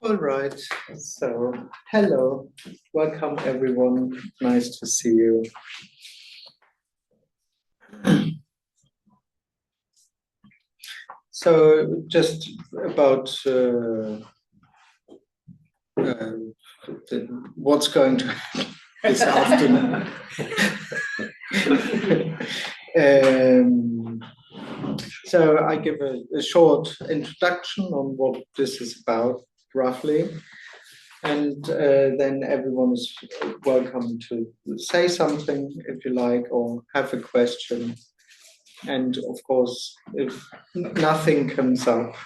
All right, so hello, welcome everyone. Nice to see you. So, just about what's going to happen this afternoon. So, I give a short introduction on what this is about, roughly. And then everyone is welcome to say something if you like, or have a question. And of course, if nothing comes up,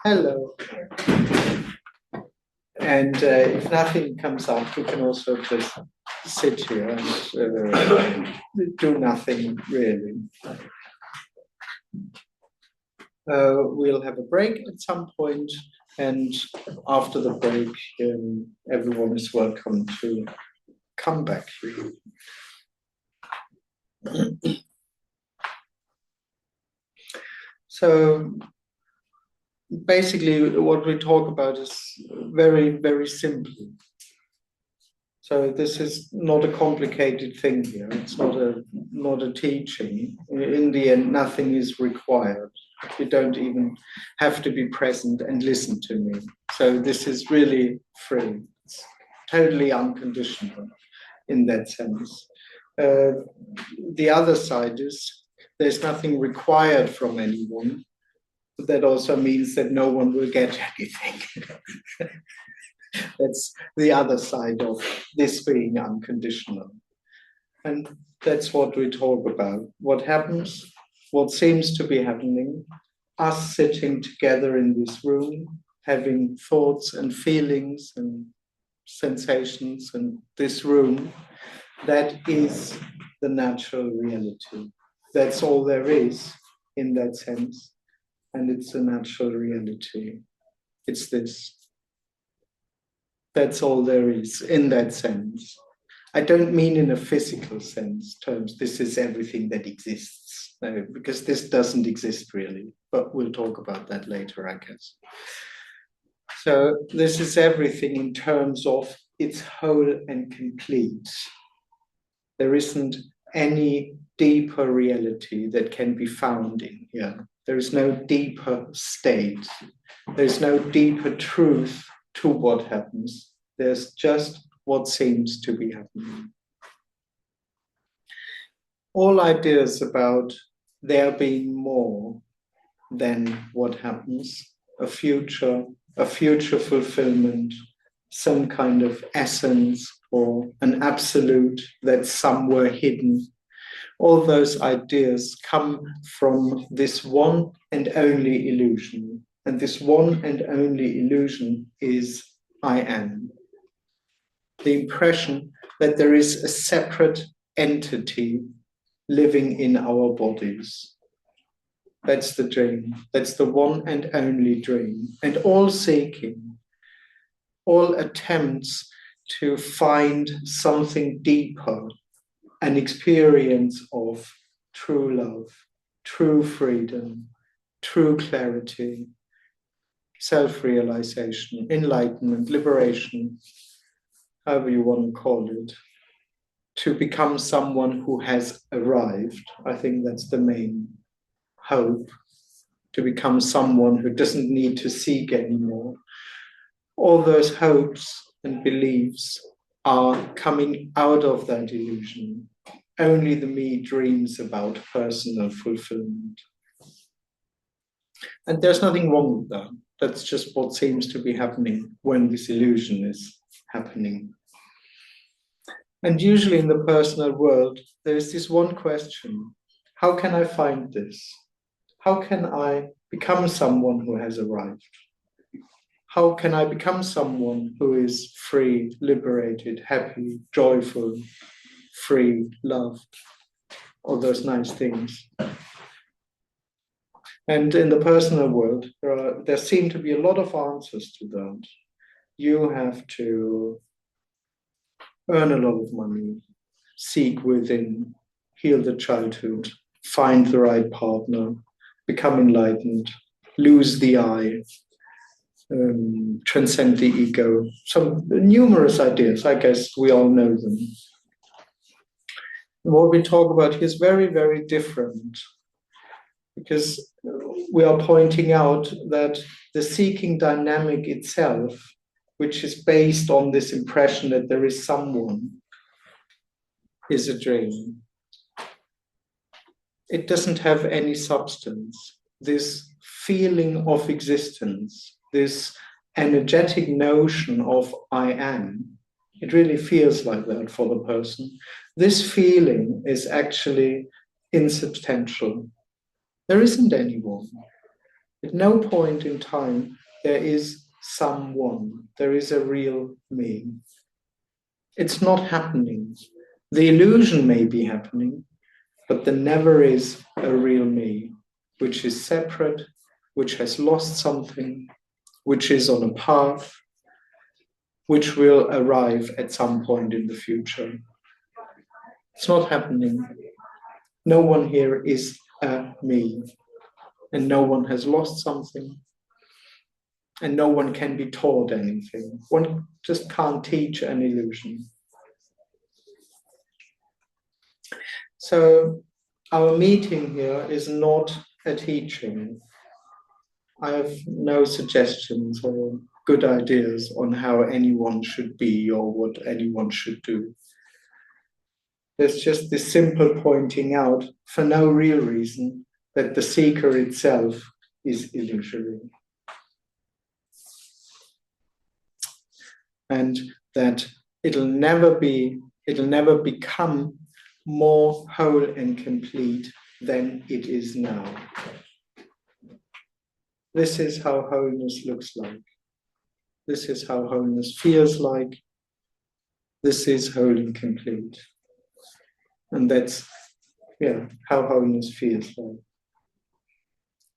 hello. And if nothing comes up, we can also just sit here and do nothing really. We'll have a break at some point, and after the break, everyone is welcome to come back here. So basically what we talk about is very, very simple. So this is not a complicated thing here. It's not a teaching. In the end, nothing is required. You don't even have to be present and listen to me. So this is really free. It's totally unconditional in that sense. The other side is there's nothing required from anyone. But that also means that no one will get anything. That's the other side of this being unconditional. And that's what we talk about. What happens, what seems to be happening, us sitting together in this room, having thoughts and feelings and sensations in this room, that is the natural reality. That's all there is in that sense. And it's a natural reality. It's this. That's all there is in that sense. I don't mean in a physical sense terms, this is everything that exists, no, because this doesn't exist really, but we'll talk about that later, I guess. So this is everything in terms of it's whole and complete. There isn't any deeper reality that can be found in here. There is no deeper state. There's no deeper truth to what happens. There's just what seems to be happening. All ideas about there being more than what happens, a future fulfillment, some kind of essence or an absolute that's somewhere hidden, all those ideas come from this one and only illusion. And this one and only illusion is I am. The impression that there is a separate entity living in our bodies. That's the dream. That's the one and only dream. And all seeking, all attempts to find something deeper, an experience of true love, true freedom, true clarity, self-realization, enlightenment, liberation, however you want to call it, to become someone who has arrived. I think that's the main hope, to become someone who doesn't need to seek anymore. All those hopes and beliefs are coming out of that illusion. Only the me dreams about personal fulfillment. And there's nothing wrong with that. That's just what seems to be happening when this illusion is happening. And usually in the personal world, there's this one question: how can I find this? How can I become someone who has arrived? How can I become someone who is free, liberated, happy, joyful, free, loved? All those nice things. And in the personal world, there seem to be a lot of answers to that. You have to earn a lot of money, seek within, heal the childhood, find the right partner, become enlightened, lose the I, transcend the ego. Some numerous ideas, I guess we all know them. What we talk about here is very, very different, because we are pointing out that the seeking dynamic itself, which is based on this impression that there is someone, is a dream. It doesn't have any substance. This feeling of existence, this energetic notion of I am, it really feels like that for the person. This feeling is actually insubstantial. There isn't anyone. At no point in time there is someone. There is a real me. It's not happening. The illusion may be happening, but there never is a real me, which is separate, which has lost something, which is on a path, which will arrive at some point in the future. It's not happening. No one here is a me, and no one has lost something, and no one can be taught anything. One just can't teach an illusion. So our meeting here is not a teaching. I have no suggestions or good ideas on how anyone should be or what anyone should do. There's just this simple pointing out, for no real reason, that the seeker itself is illusory. And that it'll never become more whole and complete than it is now. This is how wholeness looks like. This is how wholeness feels like. This is whole and complete. And that's, how wholeness feels like.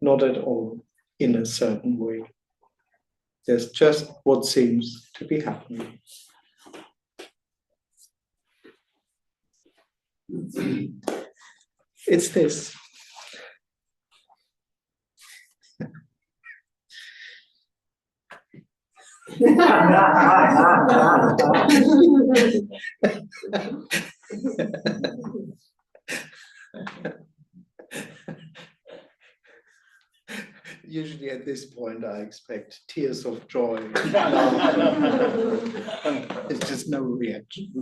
Not at all in a certain way. There's just what seems to be happening. It's this. Usually at this point I expect tears of joy. There's just no reaction.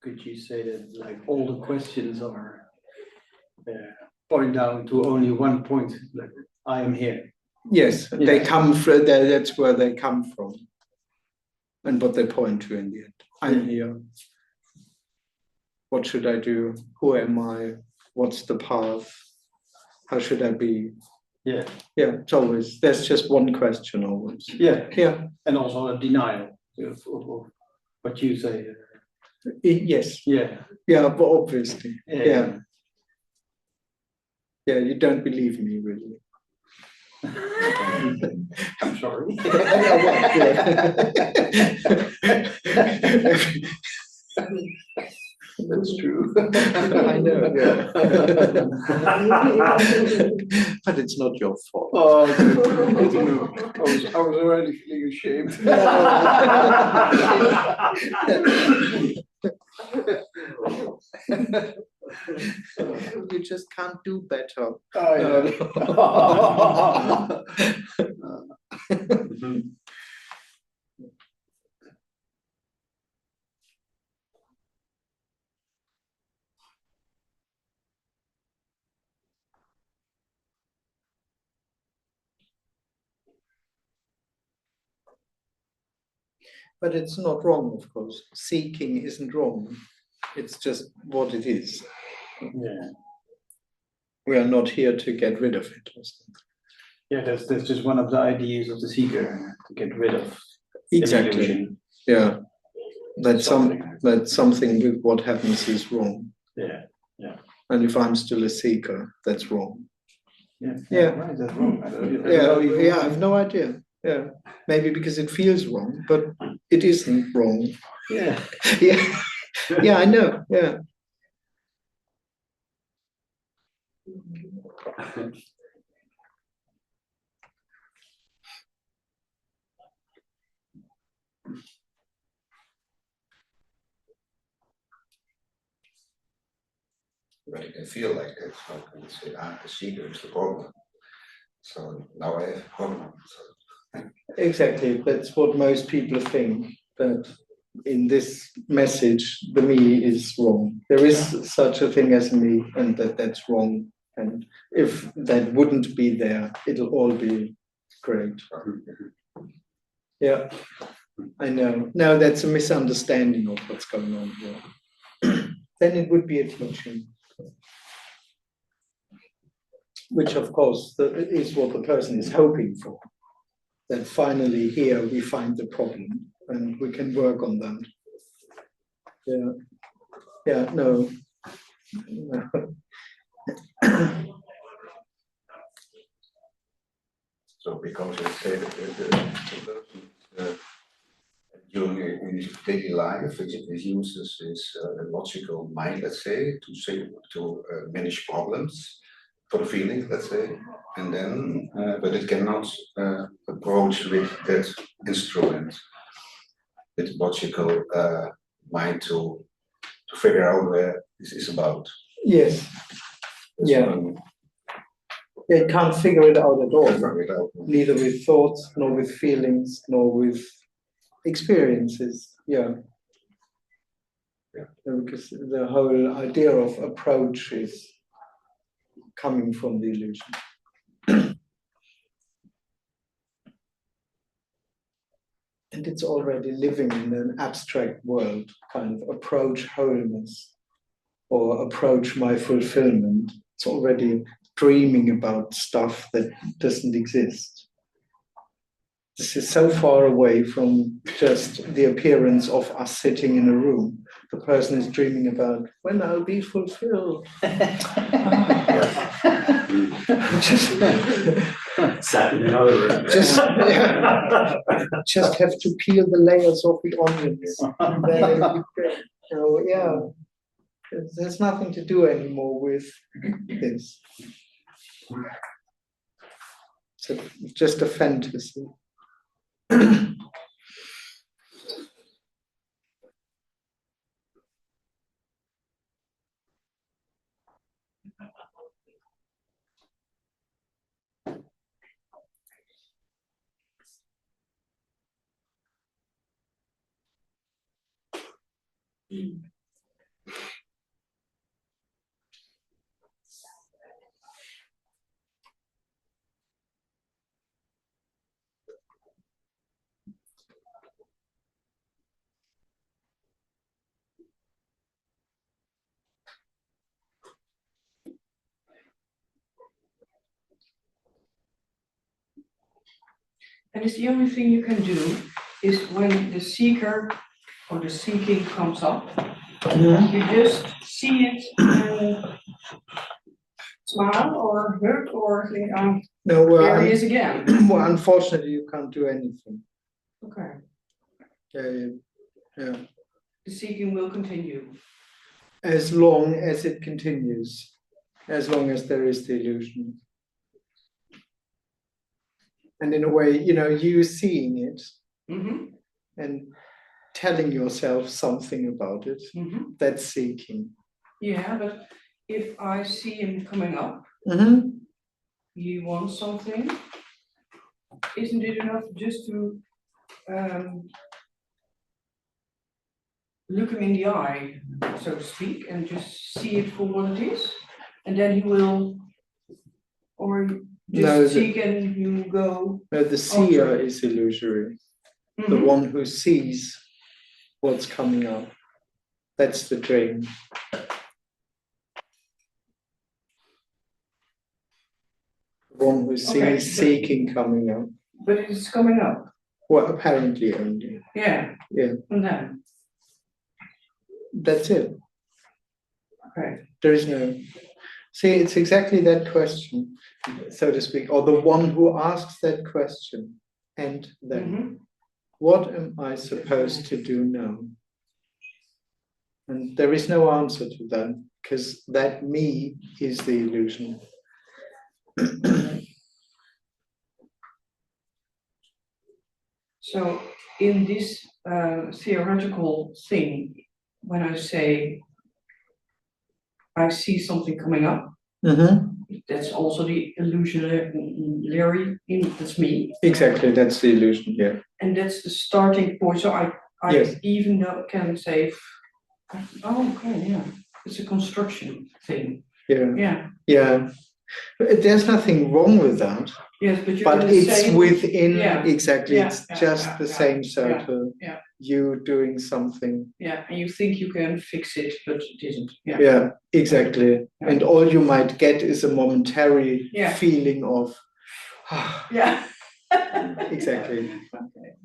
Could you say that like all the questions are point down to only one point, like I am here? Yes, they come from, that's where they come from. And what they point to in the end. I'm here. What should I do? Who am I? What's the path? How should I be? Yeah. Yeah, it's always, there's just one question always. Yeah. Yeah. And also a denial of what you say. Yes. Yeah. Yeah, but obviously. Yeah. Yeah, you don't believe me, really. I'm sorry. That's true. I know, yeah. But it's not your fault. Oh, I was already feeling ashamed. You just can't do better. Oh, yeah. But it's not wrong, of course. Seeking isn't wrong. It's just what it is. Yeah. We are not here to get rid of it. Yeah, that's just one of the ideas of the seeker, to get rid of exactly. illusion. Yeah. That something with what happens is wrong. Yeah. Yeah. And if I'm still a seeker, that's wrong. Yeah, right, that's wrong. I don't Yeah, know even- yeah, I have no idea. Yeah, maybe because it feels wrong, but it isn't wrong. Yeah. Yeah, yeah, I know. Yeah. But it can feel like that. So I can say, the seeker is the problem. So now I have a problem. So, Exactly. That's what most people think, that in this message, the me is wrong. There is such a thing as me, and that's wrong. And if that wouldn't be there, it'll all be great. Yeah, I know. No, that's a misunderstanding of what's going on here. Then it would be a teaching, which of course is what the person is hoping for. That finally here we find the problem and we can work on them. Yeah, yeah, no. so because let's say that the person during in his daily life, it uses his logical mind, let's say, to manage problems for the feeling, let's say, and then, but it cannot approach with that instrument, with logical mind to figure out where this is about. Yes. That's Yeah. what I'm- It can't figure it out at all. figure it out. Neither with thoughts, nor with feelings, nor with experiences. Yeah. Yeah. Because the whole idea of approach is coming from the illusion. And it's already living in an abstract world, kind of approach wholeness or approach my fulfillment. It's already dreaming about stuff that doesn't exist. This is so far away from just the appearance of us sitting in a room. The person is dreaming about when I'll be fulfilled. Sat in another room. Just have to peel the layers of the onions. And then it'll be great. So, yeah, there's nothing to do anymore with this. It's just a fantasy. And it's the only thing you can do is when the seeker or the seeking comes up, you just see it and smile or hurt or think, No, there he is again. well, unfortunately, you can't do anything. Okay, Yeah. the seeking will continue. As long as it continues, as long as there is the illusion. And in a way, you seeing it Mm-hmm. and telling yourself something about it, Mm-hmm. that's seeking. Yeah, but if I see him coming up, he wants something, isn't it enough just to look him in the eye, so to speak, and just see it for what it is? And then he will, or just No, seek and you go. No, the seer sorry. is illusory. Mhm. The one who sees what's coming up. That's the dream. The one who sees Okay, seeking coming up. But it's coming up. Well, apparently only. Yeah. Yeah. And then, That's it. okay. There is no. See, it's exactly that question, so to speak, or the one who asks that question. And then, what am I supposed to do now? And there is no answer to that, because that me is the illusion. So in this theoretical thing, when I say I see something coming up, that's also the illusionary, that's me. Exactly, that's the illusion, yeah. And that's the starting point. So I Yes. even can say, oh, okay, yeah, it's a construction thing. Yeah. Yeah. Yeah. There's nothing wrong with that. Yes, but you're But in the it's same, within, yeah, exactly, yeah, it's yeah, just yeah, the yeah, same circle. yeah. You doing something. Yeah, and you think you can fix it, but it isn't. Yeah. Yeah, exactly. Yeah. And all you might get is a momentary Yeah. feeling of, Yeah. exactly, Okay.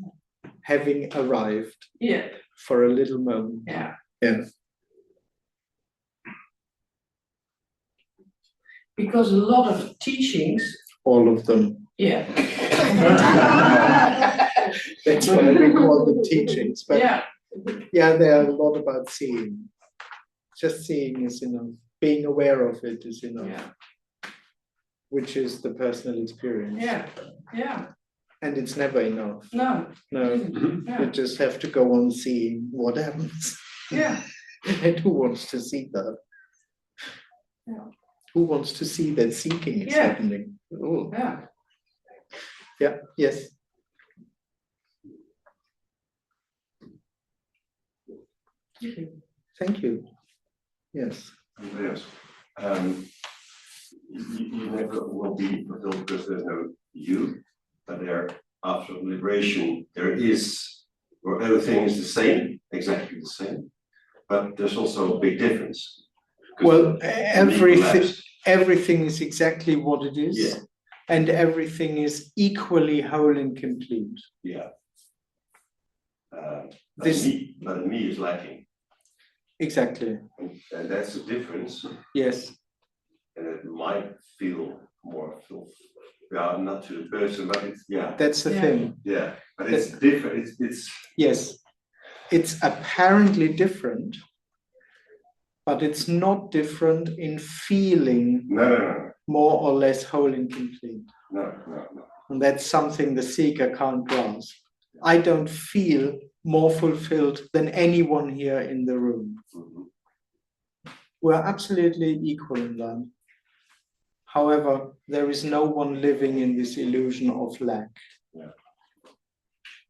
having arrived Yeah. for a little moment. Yeah. Yeah. Because a lot of teachings. All of them. Yeah. That's why we call them teachings. But yeah, they are a lot about seeing. Just seeing is enough. Being aware of it is enough. Yeah. Which is the personal experience. Yeah. Yeah. And it's never enough. No. No. Yeah. You just have to go on seeing what happens. Yeah. And who wants to see that? Yeah. Who wants to see that seeking is happening? Oh. Yeah. Yeah, yes. Thank you. Yes. Andreas, you never will be fulfilled because there's no you, but there, after liberation, there is, where everything is the same, exactly the same, but there's also a big difference. Well, everything is exactly what it is, yeah. And everything is equally whole and complete. Yeah. But me is lacking. Exactly. And that's the difference. Yes. And it might feel more not to the person, but it's That's the thing. Yeah, but it's different. It's yes. It's apparently different, but it's not different in feeling no. more or less whole and complete. No. And that's something the seeker can't grasp. I don't feel more fulfilled than anyone here in the room. We're absolutely equal in that. However, there is no one living in this illusion of lack. Yeah.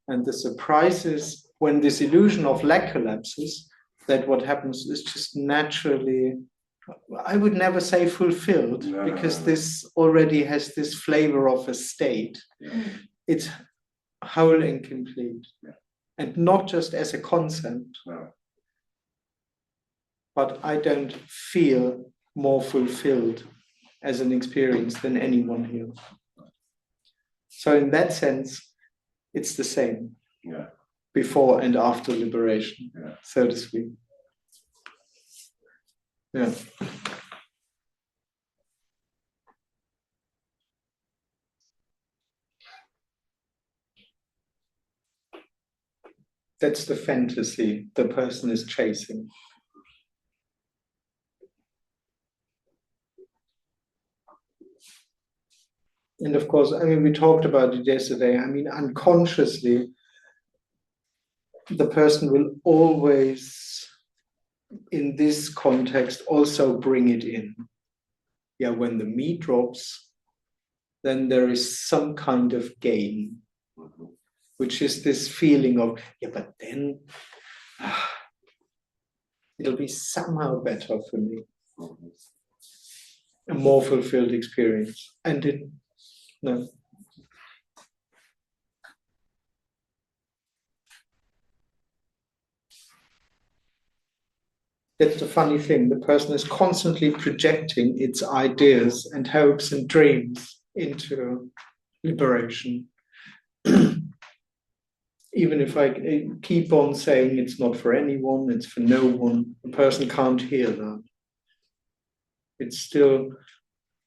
And the surprise is when this illusion of lack collapses, that what happens is just naturally, I would never say fulfilled, because this already has this flavor of a state. Yeah. It's whole and complete. Yeah. And not just as a concept, but I don't feel more fulfilled as an experience than anyone here. So in that sense, it's the same. Yeah. Before and after liberation, so to speak. Yeah. That's the fantasy the person is chasing. And of course, I mean, we talked about it yesterday. I mean, unconsciously, the person will always, in this context, also bring it in. Yeah, when the me drops, then there is some kind of gain, which is this feeling of, but then it'll be somehow better for me. A more fulfilled experience. And no. That's the funny thing. The person is constantly projecting its ideas and hopes and dreams into liberation. Even if I keep on saying it's not for anyone, it's for no one, the person can't hear that. It's still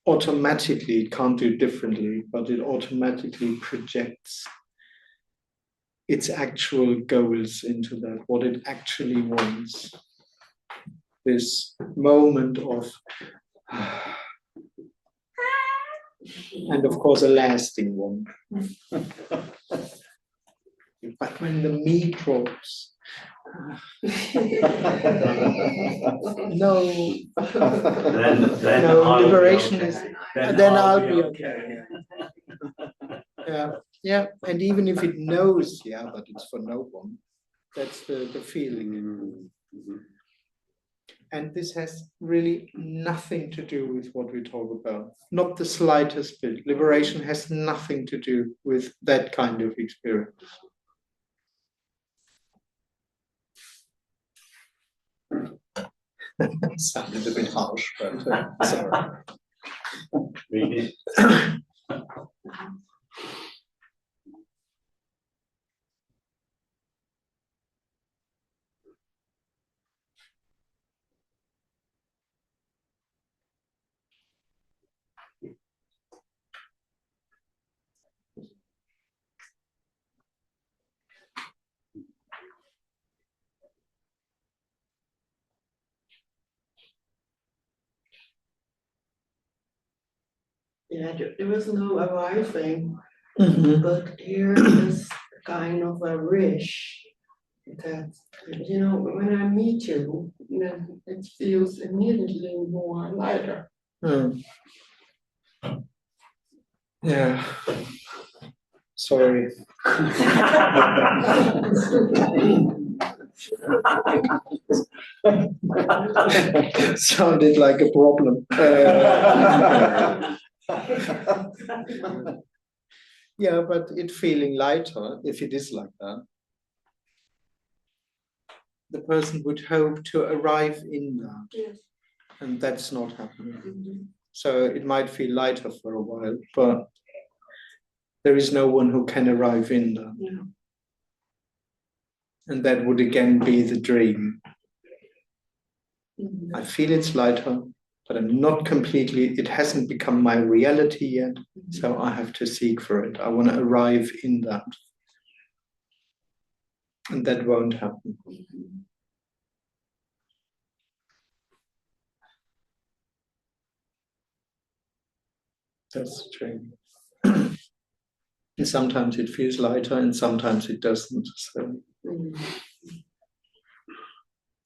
automatically, it can't do differently, but it automatically projects its actual goals into that, what it actually wants. This moment of, and of course a lasting one. But when the me drops, no, Then no, I'll be liberation okay. is, then I'll be okay. Yeah, yeah, and even if it knows, yeah, but it's for no one. That's the feeling. And this has really nothing to do with what we talk about. Not the slightest bit. Liberation has nothing to do with that kind of experience. Sounded a bit harsh, but sorry. Really? Yeah, there was no arriving, Mhm. but here is kind of a wish that, when I meet you, then it feels immediately more lighter. Mm. Yeah. Sorry. Sounded like a problem. Yeah, but it feeling lighter, if it is like that, the person would hope to arrive in that, Yes. and that's not happening. So it might feel lighter for a while, but there is no one who can arrive in that. Yeah. And that would again be the dream. I feel it's lighter, but I'm not completely, it hasn't become my reality yet, so I have to seek for it. I want to arrive in that. And that won't happen. That's true. And sometimes it feels lighter and sometimes it doesn't. So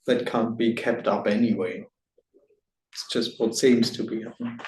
that can't be kept up anyway. It's just what seems to be happening.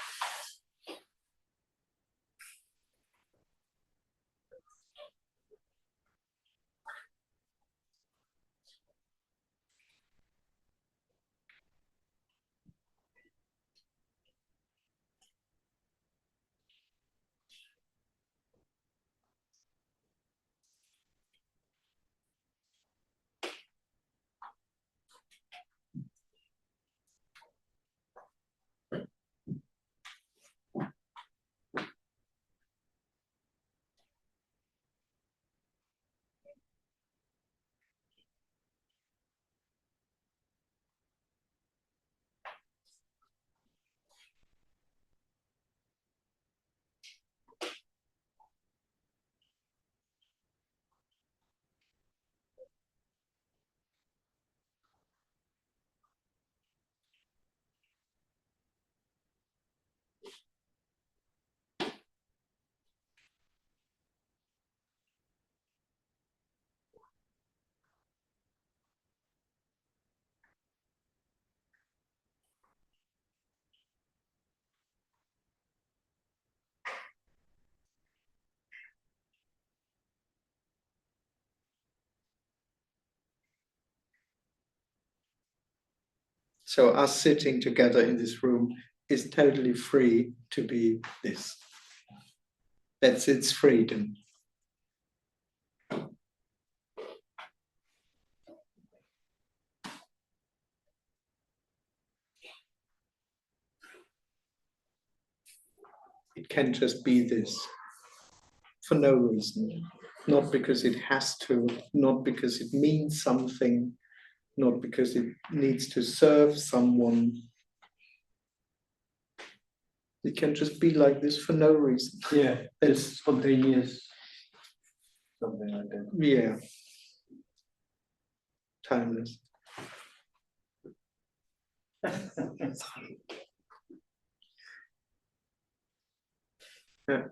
So us sitting together in this room is totally free to be this. That's its freedom. It can just be this for no reason. Not because it has to, not because it means something, not because it needs to serve someone. It can just be like this for no reason. Yeah, it's spontaneous, something like that. Yeah. Timeless. Yeah.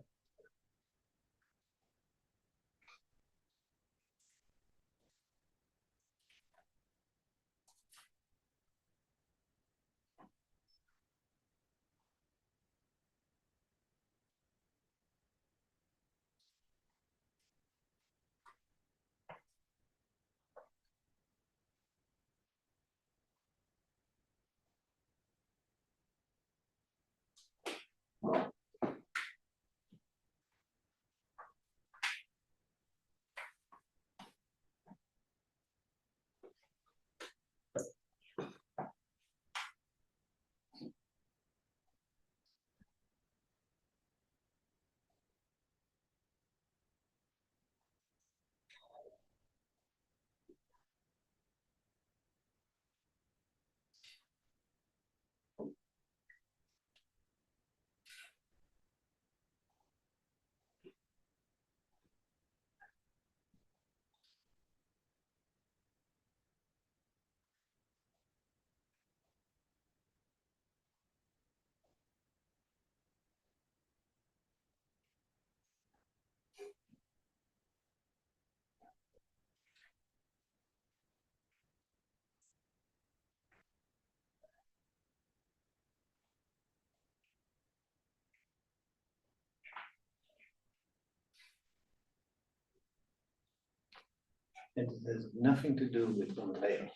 It has nothing to do with the layer.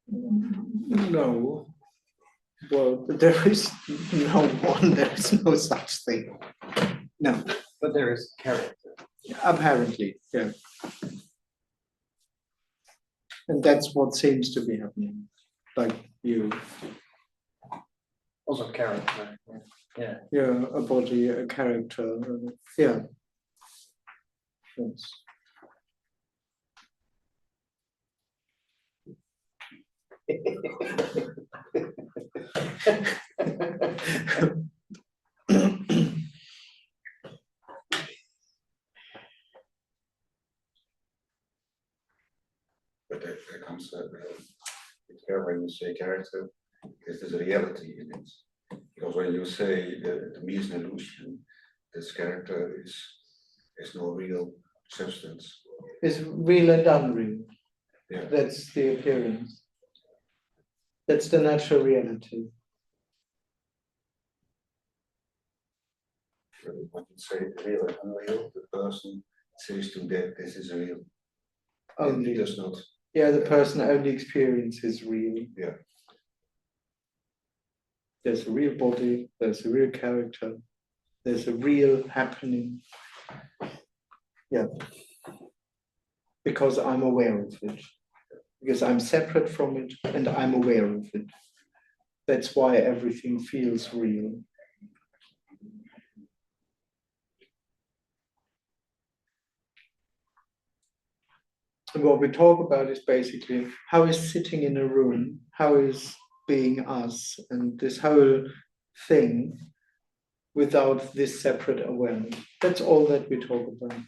No. Well, there is no one, there is no such thing. No, But there is character. apparently, yeah. And that's what seems to be happening. Like you, Also character. Yeah. yeah, a body, a character, yeah. Yes. But there comes it's fair when you say character, because there's a reality in it. Because when you say the me is an illusion, this character is no real substance. It's real and unreal. Yeah. That's the appearance. That's the natural reality. When you say real and unreal, the person says to that this is real. And he Only. does not. Yeah, the person only experiences real. Yeah. There's a real body, there's a real character, there's a real happening. Yeah. Because I'm aware of it. Because I'm separate from it and I'm aware of it. That's why everything feels real. And what we talk about is basically how is sitting in a room, how is being us, and this whole thing without this separate awareness. That's all that we talk about.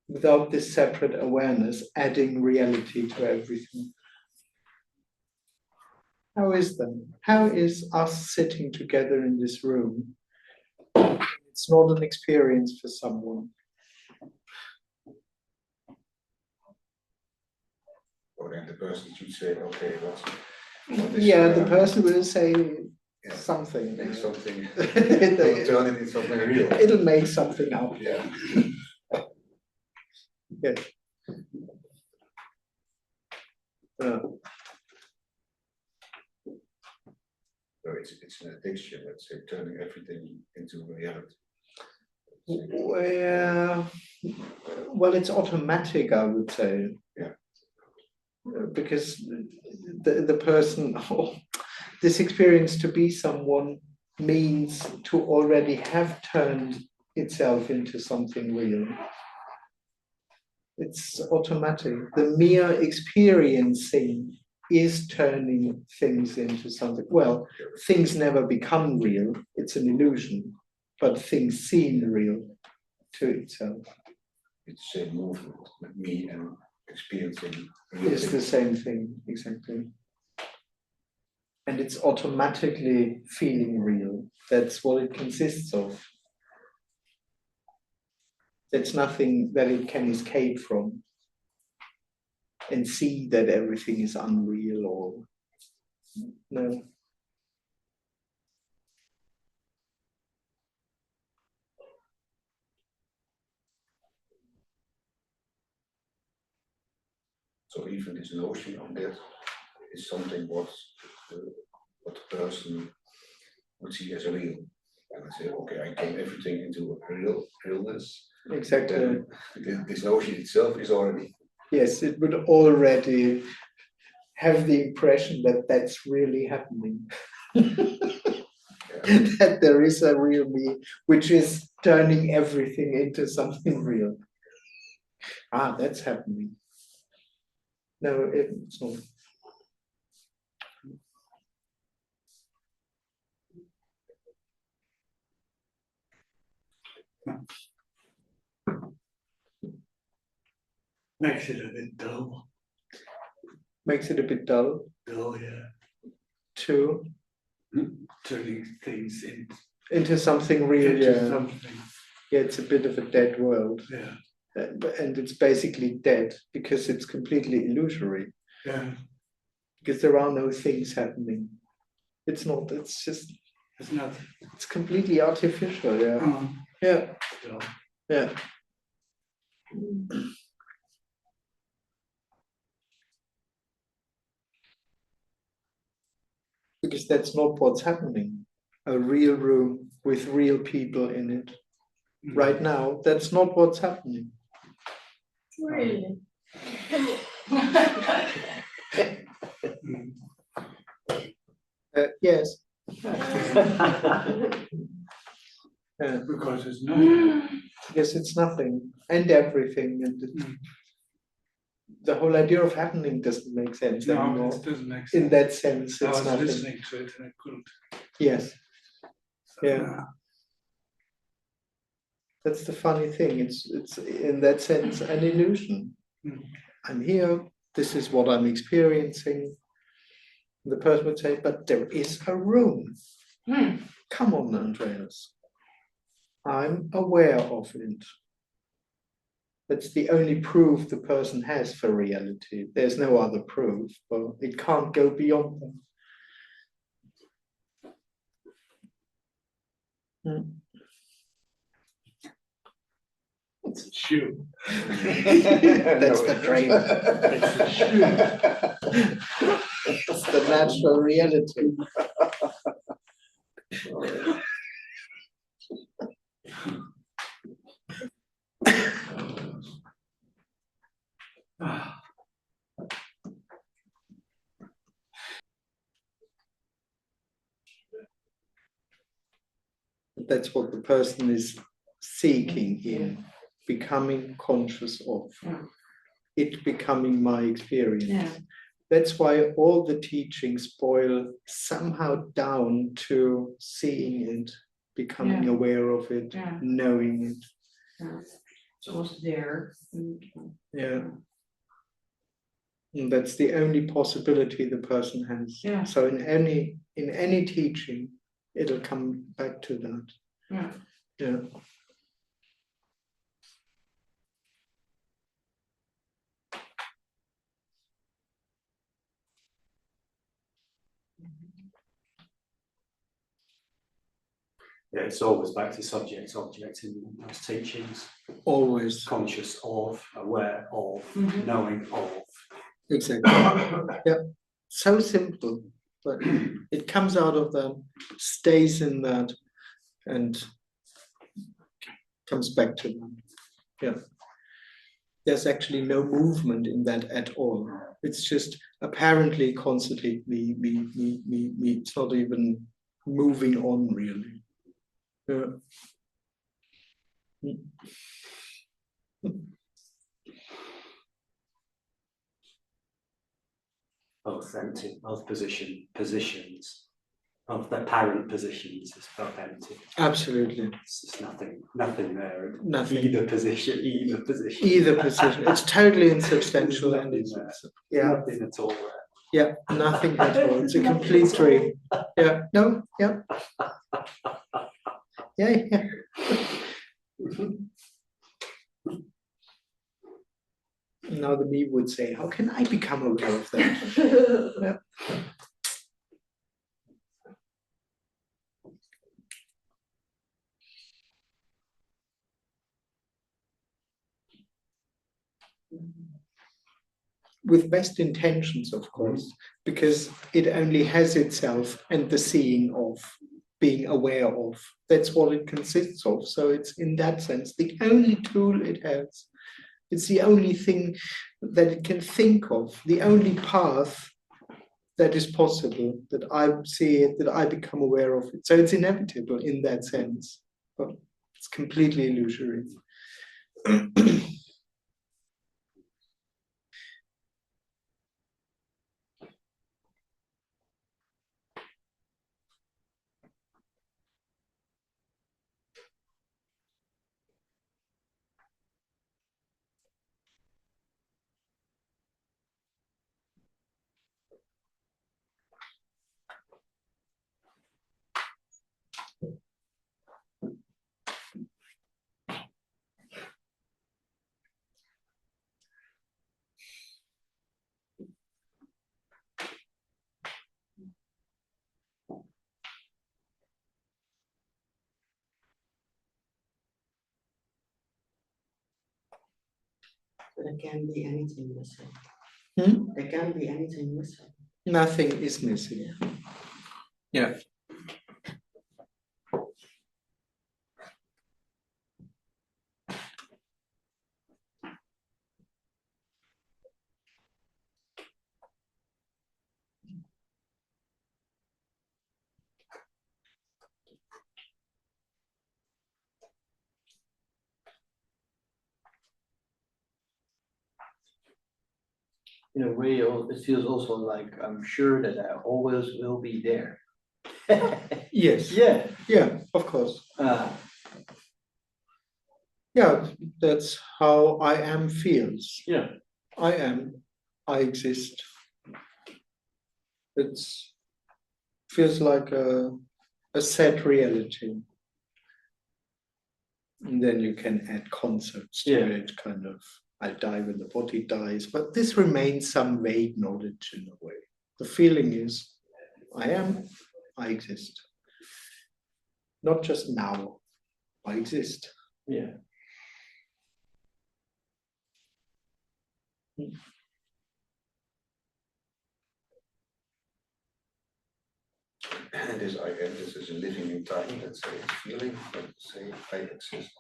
Without this separate awareness, adding reality to everything. How is that? How is us sitting together in this room? It's not an experience for someone. Or then the person should say, okay, what is, Yeah, the person will say yeah, something. make something, It'll turn it into something real. it'll make something up. Yeah. Yes. So it's an addiction, let's say, turning everything into reality. Well, it's automatic, I would say. Yeah. Because the person, this experience to be someone means to already have turned itself into something real. It's automatic. The mere experiencing is turning things into something. Well, things never become real, it's an illusion, but things seem real to itself. It's the same movement, me and experiencing. It's the same thing, exactly. And it's automatically feeling real. That's what it consists of. There's nothing that it can escape from and see that everything is unreal or no. So even this notion of that is something what the person would see as real. And I say, okay, I turn everything into a realness. Exactly. Then this notion itself is already. Yes, it would already have the impression that that's really happening. That there is a real me, which is turning everything into something real. Ah, that's happening. No, it's not. Makes it a bit dull. Makes it a bit dull Dull, yeah. to Turning things into something real. into Yeah. something. Yeah, it's a bit of a dead world. Yeah. And it's basically dead because it's completely illusory. Yeah. Because there are no things happening. It's not, it's just, It's not. it's completely artificial. Yeah. Yeah. Dull. Yeah. Because that's not what's happening. A real room with real people in it. Right now, that's not what's happening. Really? Yes. Because there's nothing. Yes, it's nothing and everything. And the whole idea of happening doesn't make sense No, anymore. it doesn't make sense. In that sense, I it's was nothing. listening to it and I couldn't. Yes. Yeah. Yeah. That's the funny thing. It's in that sense an illusion. I'm here, this is what I'm experiencing. The person would say, but there is a room. Come on, Andreas. I'm aware of it. That's the only proof the person has for reality. There's no other proof, but it can't go beyond them. It's a shoe. That's the dream. It's a shoe. It's the natural reality. That's what the person is seeking in, becoming conscious of, it becoming my experience. Yeah. That's why all the teachings boil somehow down to seeing it, becoming aware of it, knowing it. So it's there. Yeah. And that's the only possibility the person has. Yeah. So in any teaching, it'll come back to that. Yeah. Yeah. Yeah, it's always back to subject, object in those teachings. Always. Conscious of, aware of, knowing of. Exactly. Yeah. So simple, but it comes out of that, stays in that, and comes back to that. Yeah. There's actually no movement in that at all. It's just apparently constantly me. It's not even moving on really. Yeah. both empty, both positions of the parent positions is both empty. Absolutely. It's just nothing there. Nothing. Either position. Either position. It's totally insubstantial. There's And nothing it's, there. yeah. Nothing at all there. Yeah, nothing at all. It's a complete dream. Yeah, no, yeah. Yeah, yeah. Now the me would say, how can I become aware of that? Yeah. With best intentions, of course, because it only has itself and the seeing of, being aware of. That's what it consists of. So it's in that sense the only tool it has. It's the only thing that it can think of, the only path that is possible, that I see it, that I become aware of it. So it's inevitable in that sense, but it's completely illusory. There can be anything missing. Hmm? There can be anything missing. Nothing is missing. Yeah. In a way, it feels also like I'm sure that I always will be there. Yes. Yeah. Yeah, of course. Uh, Yeah, that's how I am feels. yeah. I am, I exist. It's feels like a set reality. And then you can add concepts to Yeah. it, kind of, I die when the body dies, but this remains some vague knowledge in a way. The feeling is, I am, I exist. Not just now, I exist. Yeah. And this I am, this is a living in time, let's say, it's feeling, let's say, I exist.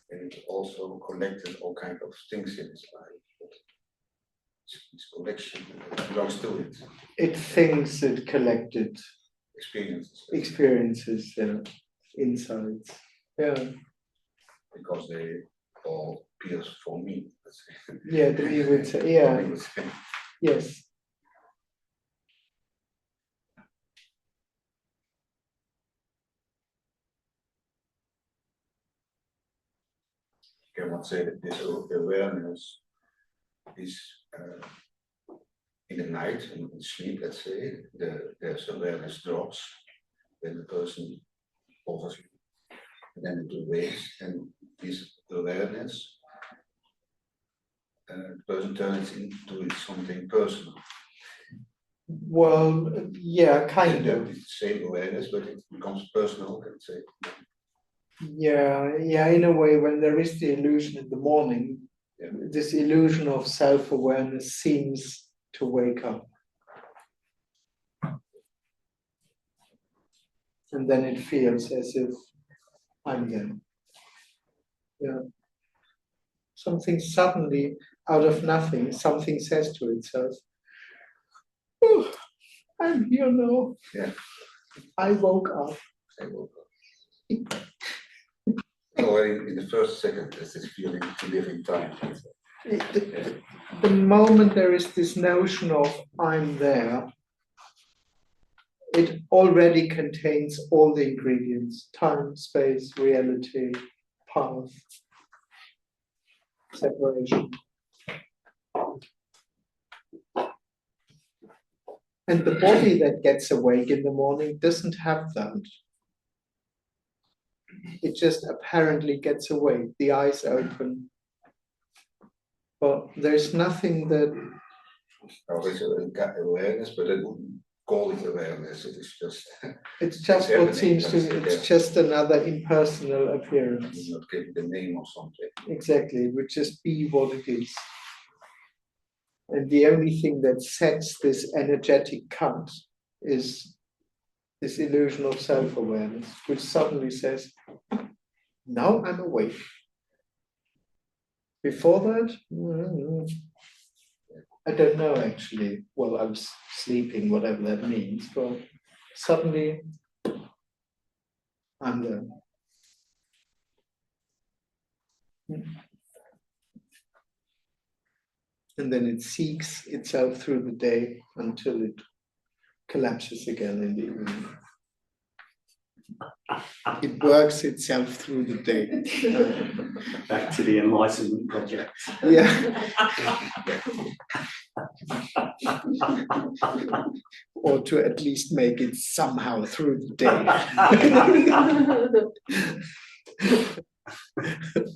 And it also collected all kinds of things in its life. But it's collection, it belongs to it. It thinks it collected Experiences. insights. Yeah. Because they all appears for me, let's say. Yeah, the me would say, yeah. Me would say. Yes. You cannot say that this awareness is in the night, in sleep, let's say, there's awareness drops, then the person offers, and then it awakes, and this awareness, the person turns into something personal. Well, yeah, kind of. It's the same awareness, but it becomes personal, let's say. Yeah, yeah, in a way, when there is the illusion in the morning, Yeah. this illusion of self-awareness seems to wake up. And then it feels as if I'm there. Yeah. Something suddenly, out of nothing, something says to itself, oh, I'm here now. Yeah. I woke up. I woke up. Already in the first second, there's this feeling to live in time. The moment there is this notion of I'm there, it already contains all the ingredients: time, space, reality, path, separation. And the body that gets awake in the morning doesn't have that. It just apparently gets awake, the eyes open. But there's nothing that. Always awareness, but I wouldn't call it awareness. It is just. It's just what seems to be, it's just another impersonal appearance. You're not giving the name or something. Exactly, it would just be what it is. And the only thing that sets this energetic cut is this illusion of self-awareness, which suddenly says, now I'm awake. Before that, I don't know actually. Well, I was sleeping, whatever that means, but suddenly I'm there. And then it seeks itself through the day until it collapses again in the evening. It works itself through the day. Back to the Enlightenment Project. Yeah. Or to at least make it somehow through the day.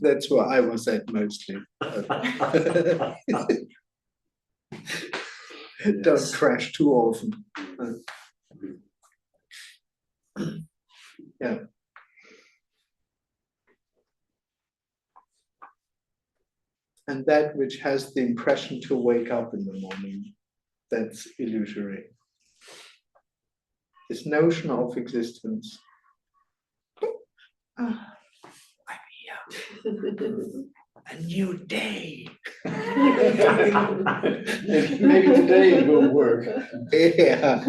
That's where I was at mostly. Don't crash too often. Yeah. And that which has the impression to wake up in the morning, that's illusory. This notion of existence. I'm here. A new day. Maybe today it will work. Yeah.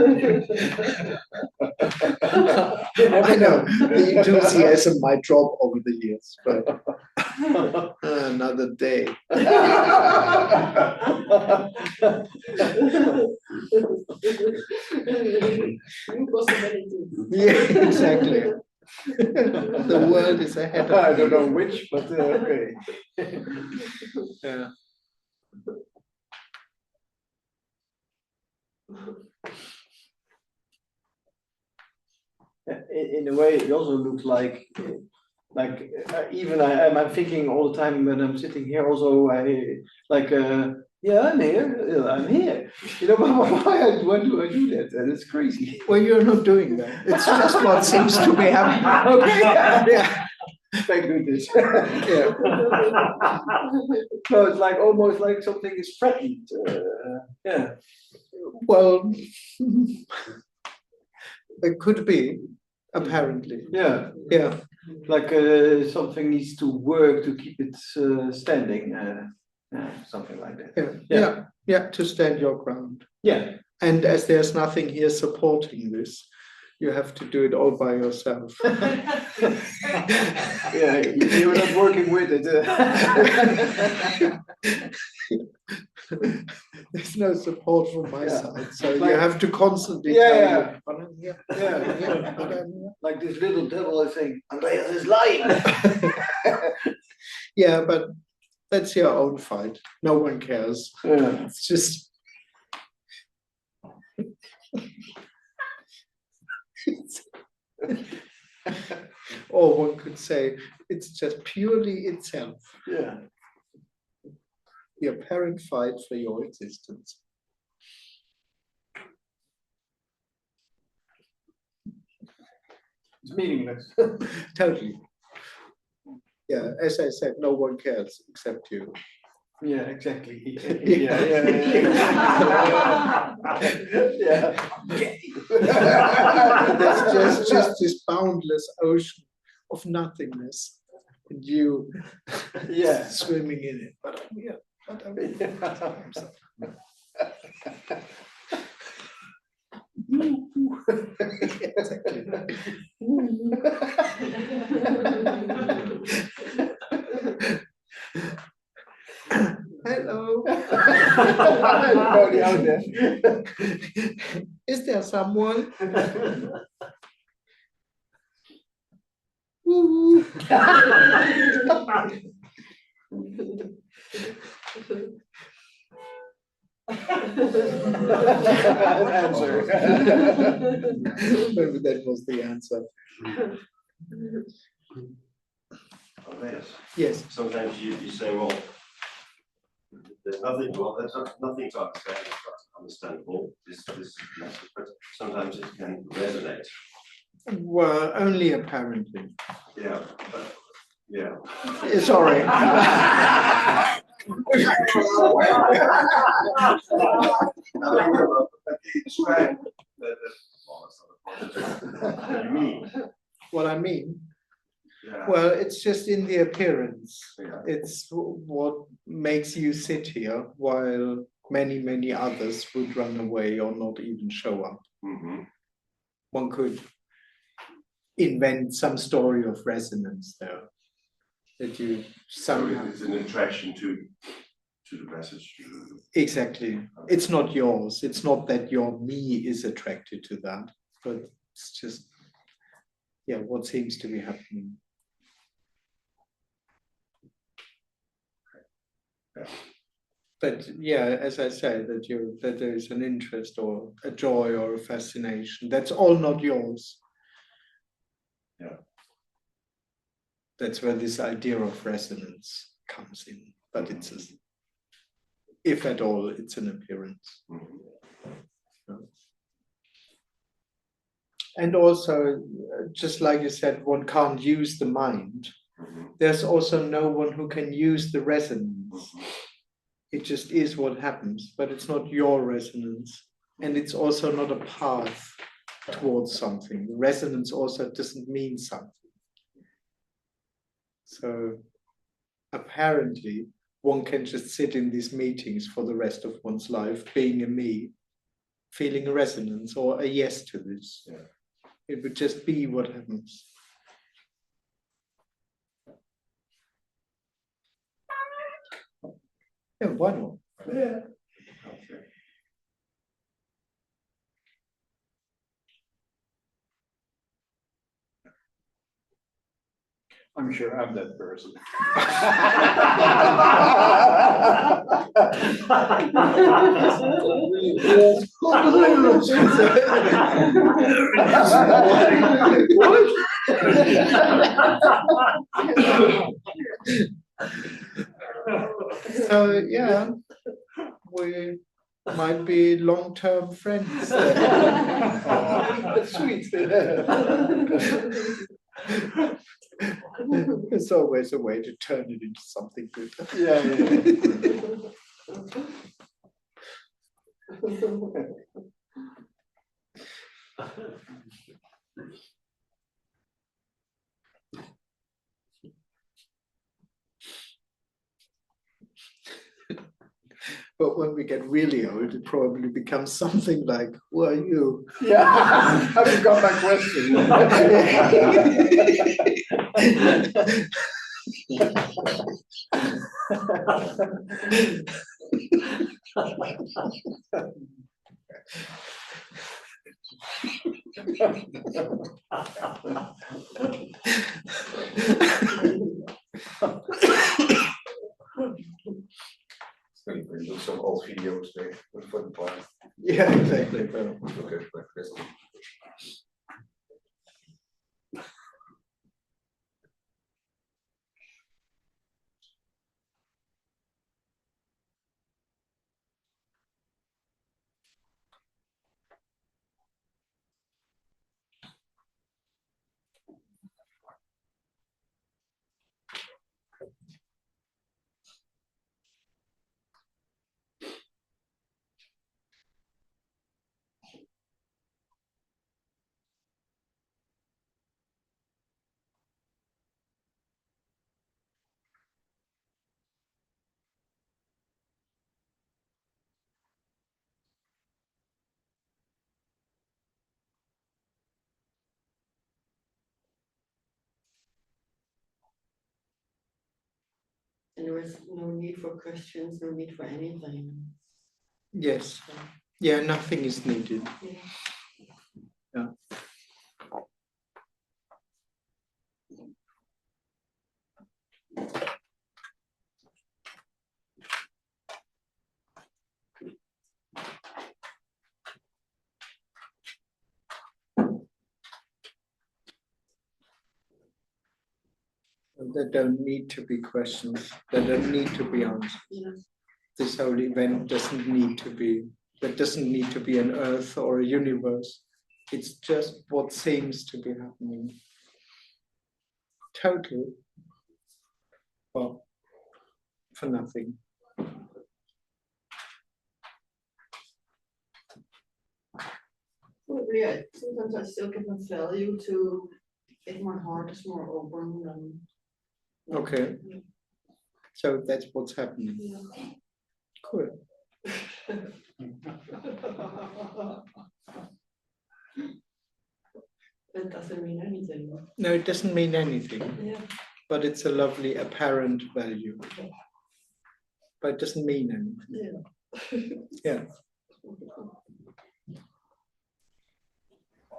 I know the enthusiasm might drop over the years, but another day. New possibilities. Yeah, exactly. The world is ahead of I don't know which, but okay. Yeah. In a way, it also looks like even I'm thinking all the time when I'm sitting here. Also, yeah, I'm here. I'm here. You know, why do I do that? And it's crazy. Well, you're not doing that. It's just what seems to be happening. Okay. Yeah. Thank goodness. Yeah. So it's like almost like something is threatened. Yeah. Well, it could be, apparently. Yeah. Yeah. Like something needs to work to keep it standing. Something like that. Yeah. Yeah. Yeah. Yeah. To stand your ground. Yeah. And as there's nothing here supporting this, you have to do it all by yourself. Yeah, you're not working with it. There's no support from my side, so Like, you have to constantly yeah, tell yeah. you, "But I'm here, but I'm here." Like this little devil is saying, Andreas is lying. Yeah, but that's your own fight. No one cares. Yeah. It's just. Or one could say it's just purely itself. Yeah. The apparent fight for your existence. It's meaningless. Totally. Yeah, as I said, no one cares except you. Yeah, exactly. Yeah. There's just this boundless ocean of nothingness, and you swimming in it. But I'm here. But I'm here. Exactly. Everybody out there. Is there someone? Answer. Maybe that was the answer. Andreas, Yes. sometimes you say, well, there's nothing, well, there's nothing to understand, it's not understandable, this message, but sometimes it can resonate. Well, only apparently. Yeah, but, yeah. Sorry. What do you mean? What I mean? Yeah. Well, it's just in the appearance. Yeah. It's what makes you sit here while many others would run away or not even show up. Mm-hmm. One could invent some story of resonance there. That you So somehow. it's an attraction to the message. Exactly. It's not yours. It's not that your me is attracted to that, but it's just, yeah, what seems to be happening. Yeah. But yeah, as I said, that there is an interest or a joy or a fascination. That's all not yours. Yeah. That's where this idea of resonance comes in. But it's if at all, it's an appearance. Mm-hmm. And also, just like you said, one can't use the mind. Mm-hmm. There's also no one who can use the resonance. Mm-hmm. It just is what happens, but it's not your resonance. And it's also not a path towards something. The resonance also doesn't mean something. So apparently, one can just sit in these meetings for the rest of one's life, being a me, feeling a resonance or a yes to this. Yeah. It would just be what happens. Yeah, why not? Yeah. Okay. I'm sure I'm that person. So yeah, we might be long-term friends. That's sweet. It's always a way to turn it into something good. Yeah. But when we get really old, it probably becomes something like, who are you? Yeah, I forgot my question. So you can do some old videos there for the part. Yeah, exactly. Well, Okay, like this. And there was no need for questions, no need for anything. Yes. Yeah, nothing is needed. Yeah. There don't need to be questions. There don't need to be answers. Yeah. This whole event doesn't need to be, there doesn't need to be an earth or a universe. It's just what seems to be happening. Total. Well, for nothing. Well, yeah, sometimes I still give a value to if my heart is more open than. Okay. So that's what's happening. Yeah. Cool. That doesn't mean anything. No, it doesn't mean anything, Yeah. but it's a lovely apparent value. But it doesn't mean anything. Yeah. Yeah.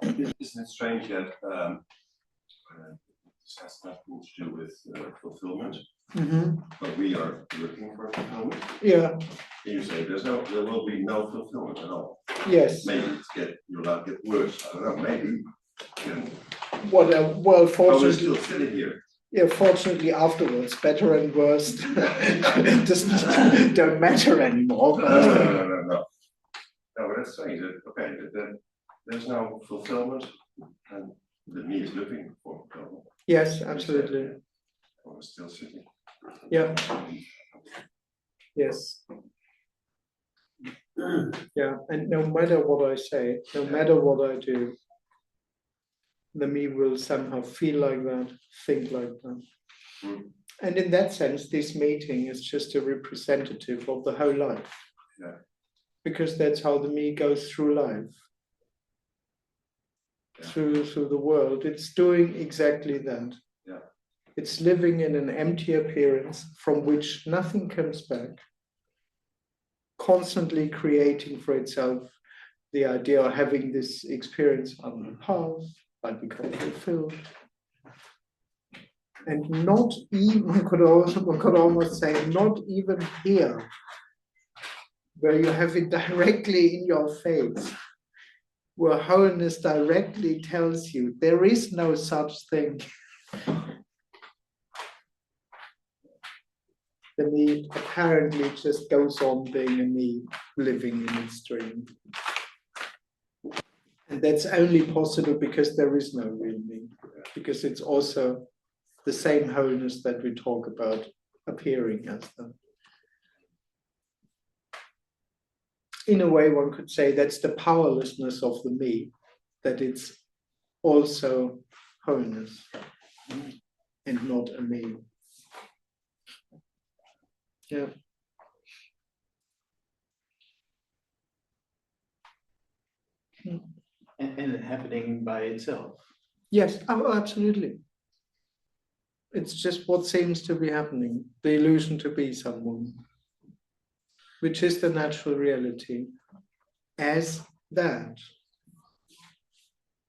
Isn't it strange that this has nothing to do with fulfillment, but we are looking for fulfillment? Yeah. You say there will be no fulfillment at all. Yes. Maybe your life get worse. I don't know. Maybe. Well, But we're fortunately, still sitting here. yeah. Fortunately, afterwards, better and worse don't matter anymore. No. No, but that's strange. Okay, there's no fulfillment, and the me is looking for fulfillment. Yes, absolutely. We're still sitting. Yeah. Yes. Yeah, and no matter what I say, no matter what I do, the me will somehow feel like that, think like that. And in that sense, this meeting is just a representative of the whole life. Yeah. Because that's how the me goes through life. Yeah. Through the world. It's doing exactly that. Yeah. It's living in an empty appearance from which nothing comes back, constantly creating for itself the idea of having this experience on the path, like become fulfilled. And not even, one could almost say, not even here, where you have it directly in your face, where wholeness directly tells you there is no such thing. The me apparently just goes on being a me, living in its dream. And that's only possible because there is no real me, because it's also the same wholeness that we talk about appearing as them. In a way, one could say that's the powerlessness of the me, that it's also wholeness and not a me. Yeah. And happening by itself. Yes, oh, absolutely. It's just what seems to be happening, the illusion to be someone, which is the natural reality, as that,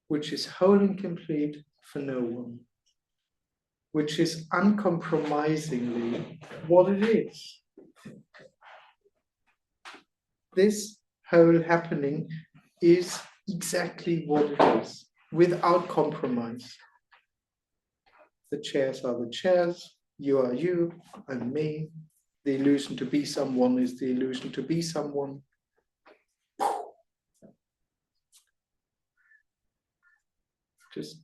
which is whole and complete for no one, which is uncompromisingly what it is. This whole happening is exactly what it is, without compromise. The chairs are the chairs, you are you, I'm me. The illusion to be someone is the illusion to be someone. Just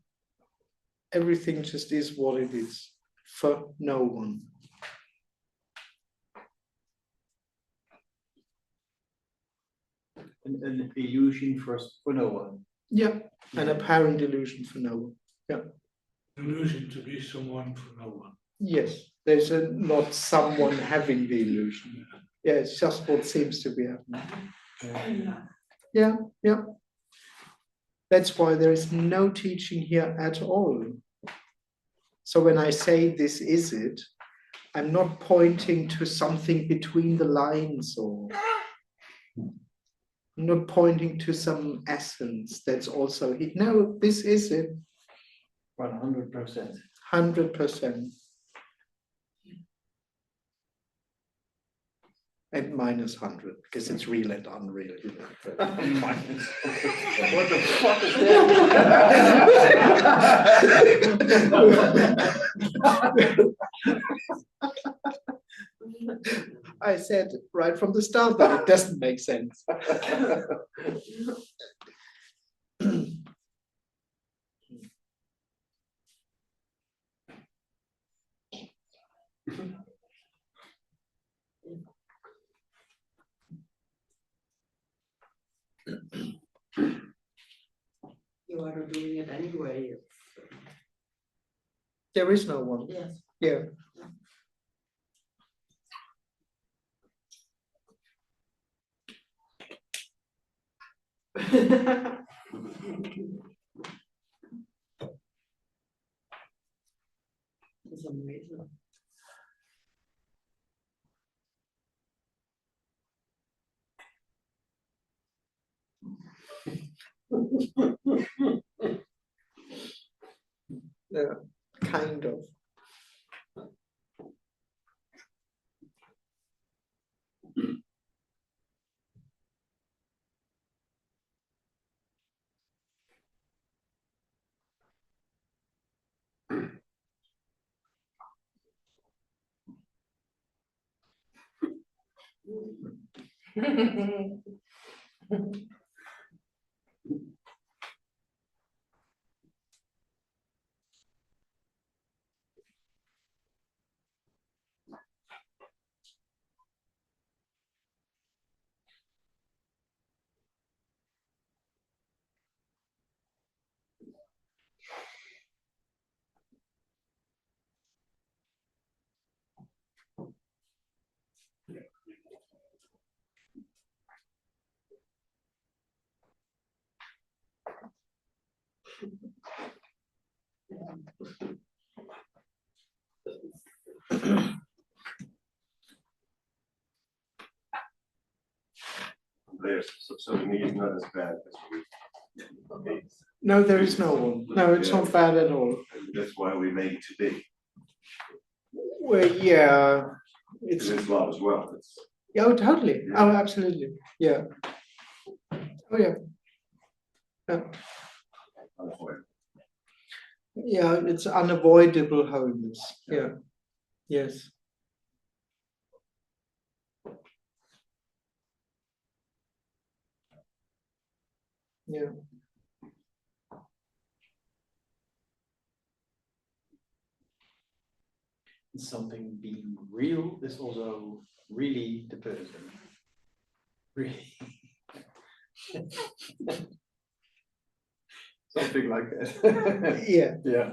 everything just is what it is for no one. An illusion for no one. Yeah, an apparent illusion for no one. Yeah. Illusion to be someone for no one. Yes, there's not someone having the illusion. Yeah, it's just what seems to be happening. Yeah, yeah. That's why there is no teaching here at all. So when I say this is it, I'm not pointing to something between the lines or Not pointing to some essence that's also it. No, this is it. 100%. 100%. And minus 100, because it's real and unreal. You know. Minus. What the fuck is that? I said right from the start that it doesn't make sense. You are doing it anyway. There is no one. Yes. Yeah. It's amazing. Yeah, kind of. There's so to me it's not as bad as we. No, there is no one. No, it's not bad at all. That's why we make it today. Well, yeah, It's it's love as well. It's, yeah, oh, totally. Oh, absolutely. Yeah. Oh, yeah. Yeah. Yeah, it's unavoidable wholeness. Yeah. Yes. Yeah. Something being real is also really the person. Really. Something like that. Yeah. Yeah.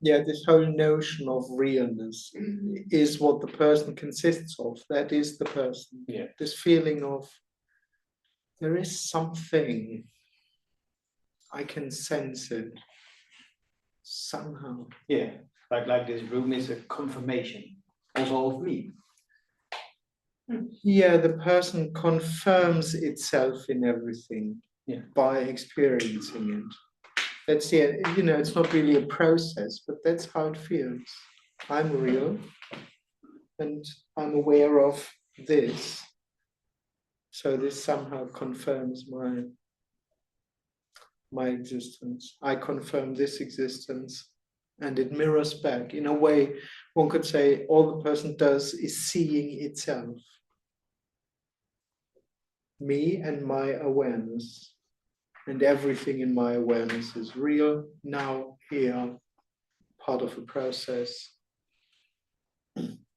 Yeah, this whole notion of realness is what the person consists of. That is the person. Yeah. This feeling of there is something, I can sense it somehow. Yeah. Like this room is a confirmation also of me. Yeah, the person confirms itself in everything by experiencing it. That's you know, it's not really a process, but that's how it feels. I'm real and I'm aware of this. So this somehow confirms my existence. I confirm this existence and it mirrors back. In a way, one could say all the person does is seeing itself. Me and my awareness. And everything in my awareness is real, now, here, part of a process.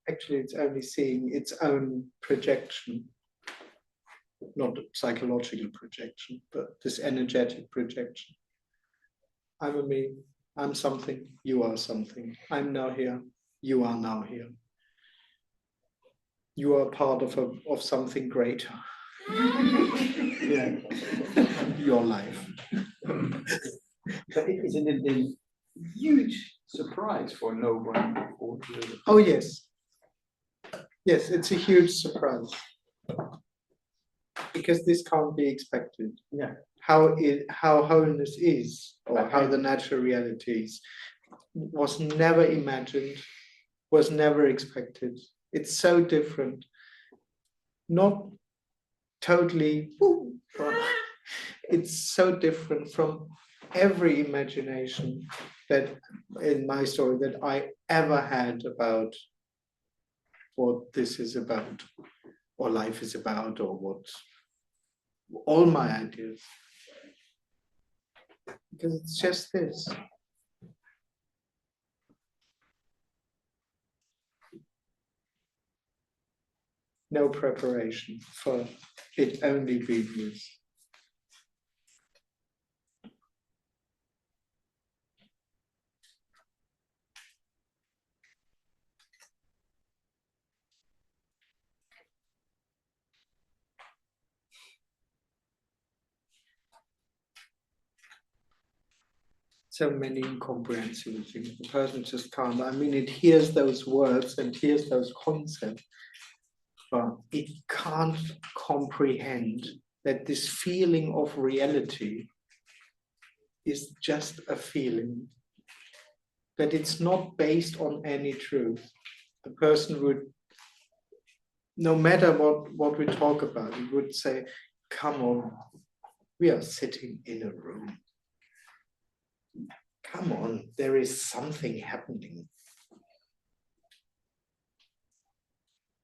Actually, it's only seeing its own projection, not psychological projection, but this energetic projection. I'm a me, I'm something, you are something. I'm now here, you are now here. You are part of something greater. Yeah. Your life. But isn't it a huge surprise for no one? Oh yes. Yes, it's a huge surprise because this can't be expected. Yeah. How wholeness is, or Okay. how the natural reality is, was never imagined, was never expected. It's so different. Not totally, but it's so different from every imagination that in my story that I ever had about what this is about, or life is about, or what all my ideas. Because it's just this. No preparation for it only being this. So many incomprehensible things. The person just can't. I mean, it hears those words and hears those concepts, but it can't comprehend that this feeling of reality is just a feeling, that it's not based on any truth. The person would, no matter what we talk about, it would say, come on, we are sitting in a room. Come on, there is something happening.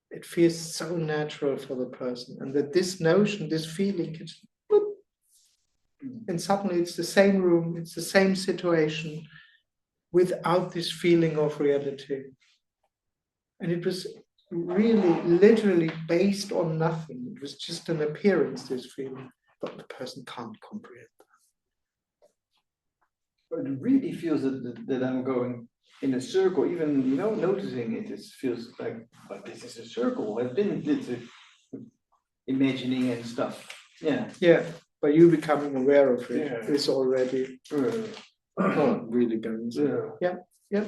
It feels so natural for the person, and that this notion, this feeling, can just, boop, and suddenly it's the same room, it's the same situation, without this feeling of reality. And it was really, literally based on nothing. It was just an appearance, this feeling, but the person can't comprehend. But it really feels that I'm going in a circle, even, you know, noticing it, it feels like, but this is a circle. I've been imagining and stuff. Yeah. Yeah, but you becoming aware of it Yeah. is already really going. Yeah. Yeah.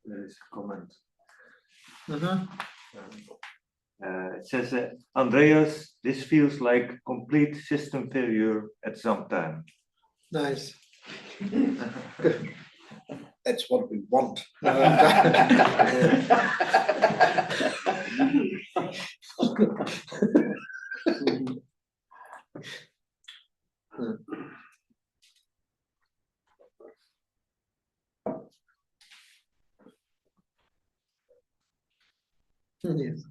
There is a comment. Mhm. It says, Andreas, this feels like complete system failure at some time. Nice. That's what we want. Yes.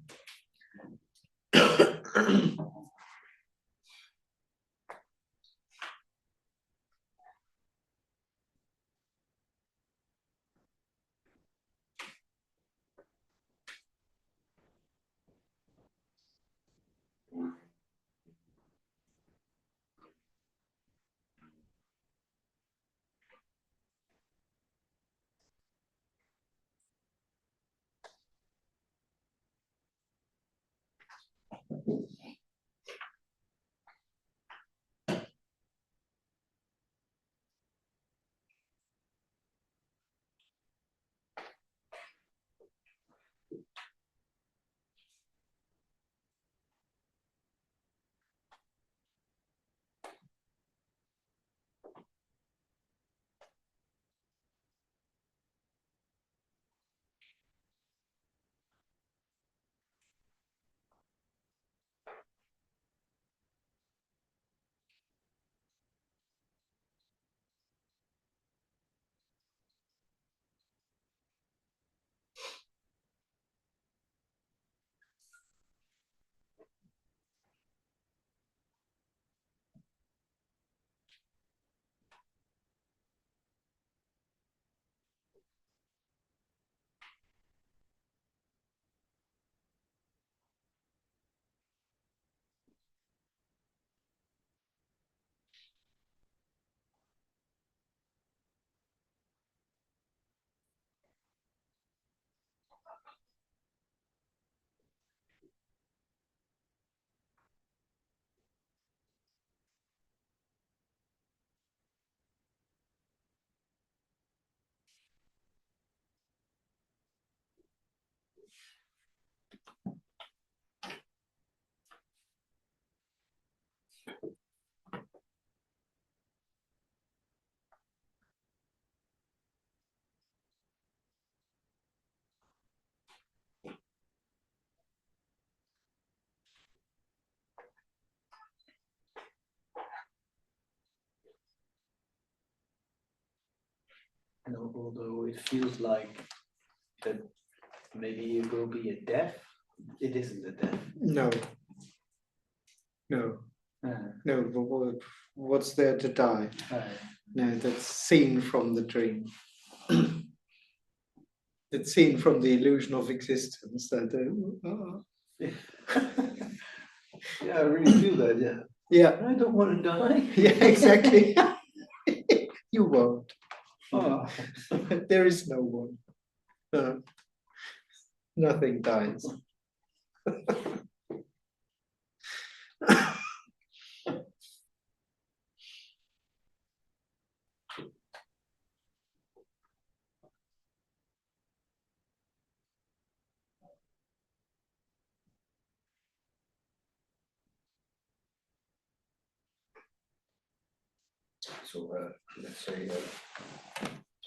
And although it feels like that maybe it will be a death, it isn't a death. No. No. No, but what's there to die? No, that's seen from the dream. It's seen from the illusion of existence that Yeah, I really feel that, yeah. yeah. I don't want to die. Yeah, exactly. You won't. Oh. There is no one. No. Nothing dies. So let's say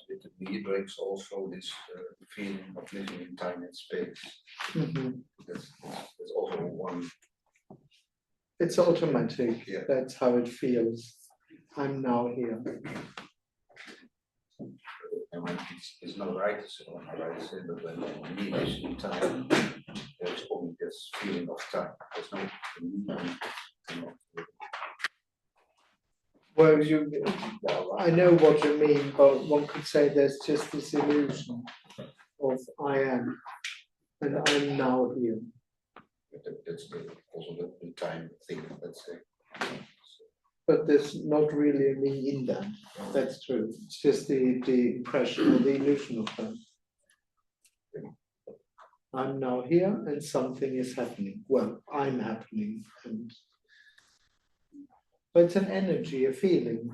with the me brings also this feeling of living in time and space. Mhm. That's also one. It's automatic. Yeah. That's how it feels. I'm now here. And when it's not right to say, or not right to say, but when me is in time, there's only this feeling of time. There's no me. Well, I know what you mean, but one could say there's just this illusion of I am, and I'm now here. That's also the time thing, let's say. But there's not really a me in that. That's true. It's just the impression or the illusion of that. I'm now here and something is happening. Well, I'm happening. But it's an energy, a feeling.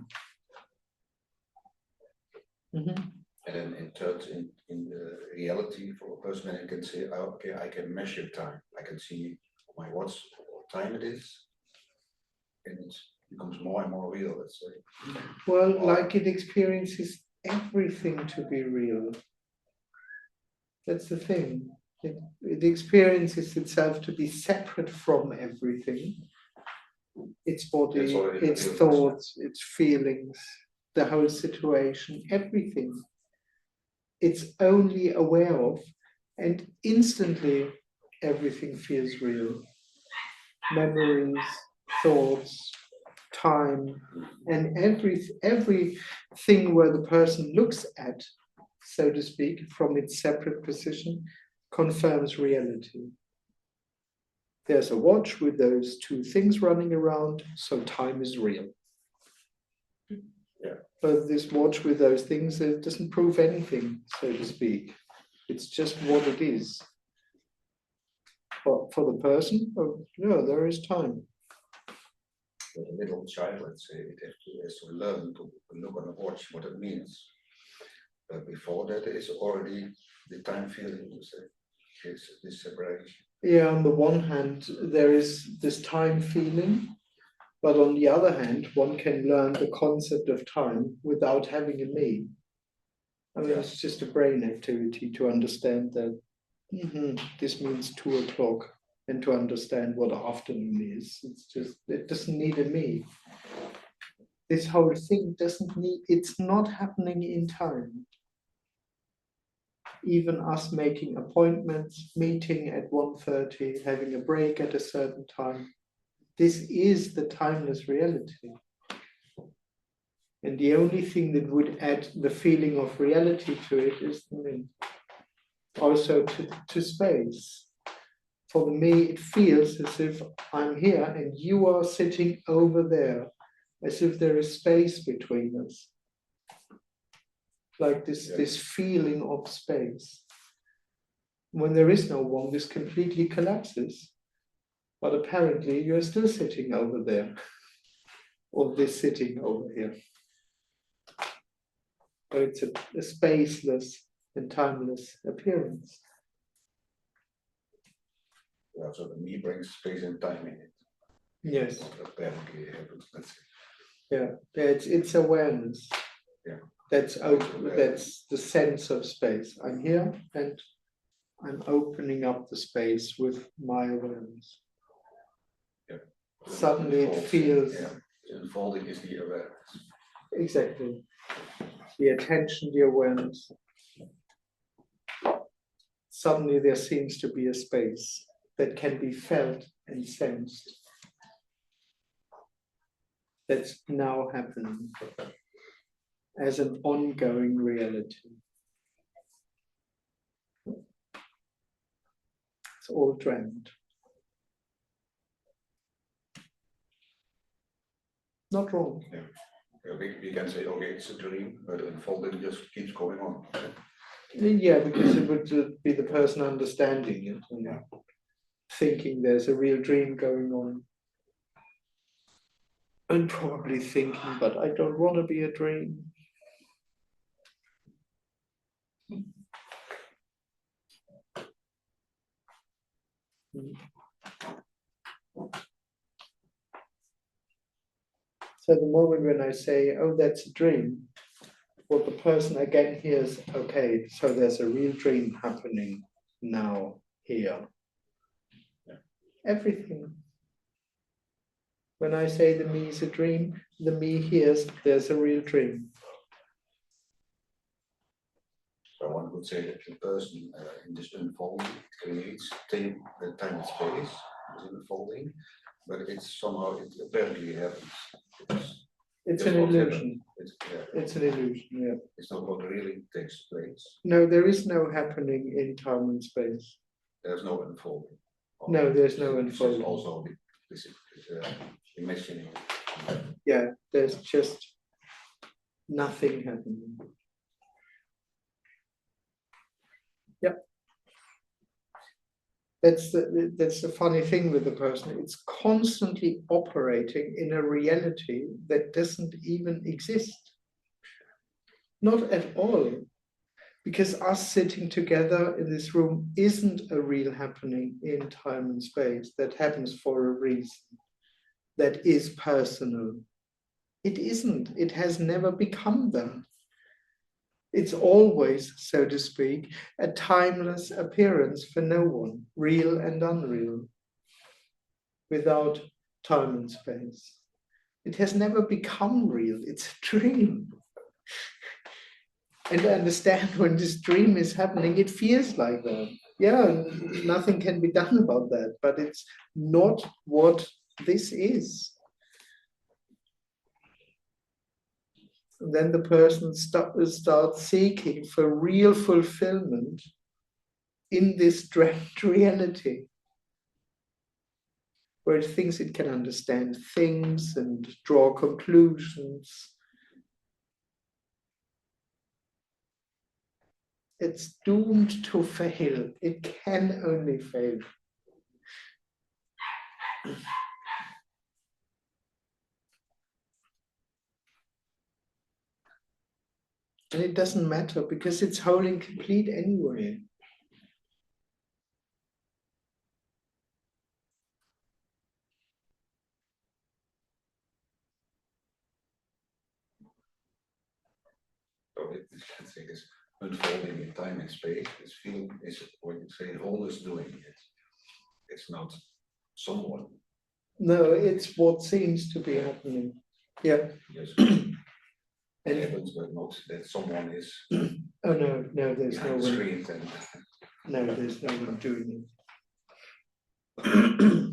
Mm-hmm. And then in terms in the reality for a person, I can say, oh, okay, I can measure time. I can see on my watch what time it is. And it becomes more and more real, let's say. Well, like it experiences everything to be real. That's the thing. It experiences itself to be separate from everything. Its body, its thoughts, its feelings, the whole situation, everything. It's only aware of, and instantly everything feels real. Memories, thoughts, time, and everything where the person looks at, so to speak, from its separate position, confirms reality. There's a watch with those two things running around, so time is real. Yeah. But this watch with those things, it doesn't prove anything, so to speak. It's just what it is. But for the person, oh, yeah, there is time. With a little child, let's say, it has to learn to look on a watch what it means. But before that is already the time feeling, you say, it's this separation. Yeah, on the one hand, there is this time feeling, but on the other hand, one can learn the concept of time without having a me. I mean, it's just a brain activity to understand that this means 2 o'clock, and to understand what afternoon is. It's just, it doesn't need a me. This whole thing doesn't need, it's not happening in time. Even us making appointments, meeting at 1:30, having a break at a certain time, this is the timeless reality. And the only thing that would add the feeling of reality to it is the me. Also to space. For me, it feels as if I'm here and you are sitting over there, as if there is space between us. Like this feeling of space. When there is no one, this completely collapses. But apparently you're still sitting over there, or this sitting over here. So it's a spaceless and timeless appearance. Yeah, so the me brings space and time in it. Yes. Apparently happens, let's say. Yeah, it's awareness. Yeah. That's the sense of space. I'm here and I'm opening up the space with my awareness. Yeah. Suddenly it feels. Yeah. Unfolding is the awareness. Exactly. the attention, the awareness, suddenly there seems to be a space that can be felt and sensed. That's now happening as an ongoing reality. It's all dreamt. Not wrong. Yeah. We can say, okay, it's a dream, but unfolding just keeps going on. Yeah, because it would be the person understanding it and thinking there's a real dream going on. And probably thinking, but I don't want to be a dream. So the moment when I say, oh, that's a dream, what the person again hears, okay, so there's a real dream happening now, here. Everything. When I say the me is a dream, the me hears there's a real dream. So one would say that the person in this unfolding creates time and space within unfolding, but it's somehow, it apparently happens. It's That's an what illusion. happened. It's an illusion, yeah. It's not what really takes place. No, there is no happening in time and space. There's no unfolding. No, there's no It's unfolding. also this imagining. Yeah, there's just nothing happening. Yep. That's the funny thing with the person. It's constantly operating in a reality that doesn't even exist. Not at all. Because us sitting together in this room isn't a real happening in time and space. That happens for a reason. That is personal. It isn't. It has never become that. It's always, so to speak, a timeless appearance for no one, real and unreal, without time and space. It has never become real. It's a dream. And I understand when this dream is happening, it feels like that. Yeah, nothing can be done about that, but it's not what this is. And then the person starts seeking for real fulfillment in this dreamt reality, where it thinks it can understand things and draw conclusions. It's doomed to fail. It can only fail. And it doesn't matter because it's whole and complete anyway. So I think it's unfolding in time and space. This feeling is what you say, wholeness doing it. It's not someone. No, it's what seems to be happening. Yeah. Yes. And It happens, but not that someone is oh no, there's no behind the one. screen. And No, there's no one doing it.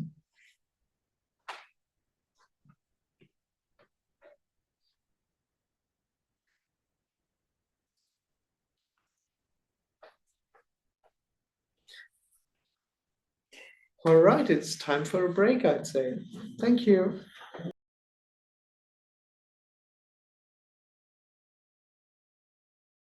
All right, it's time for a break, I'd say. Thank you.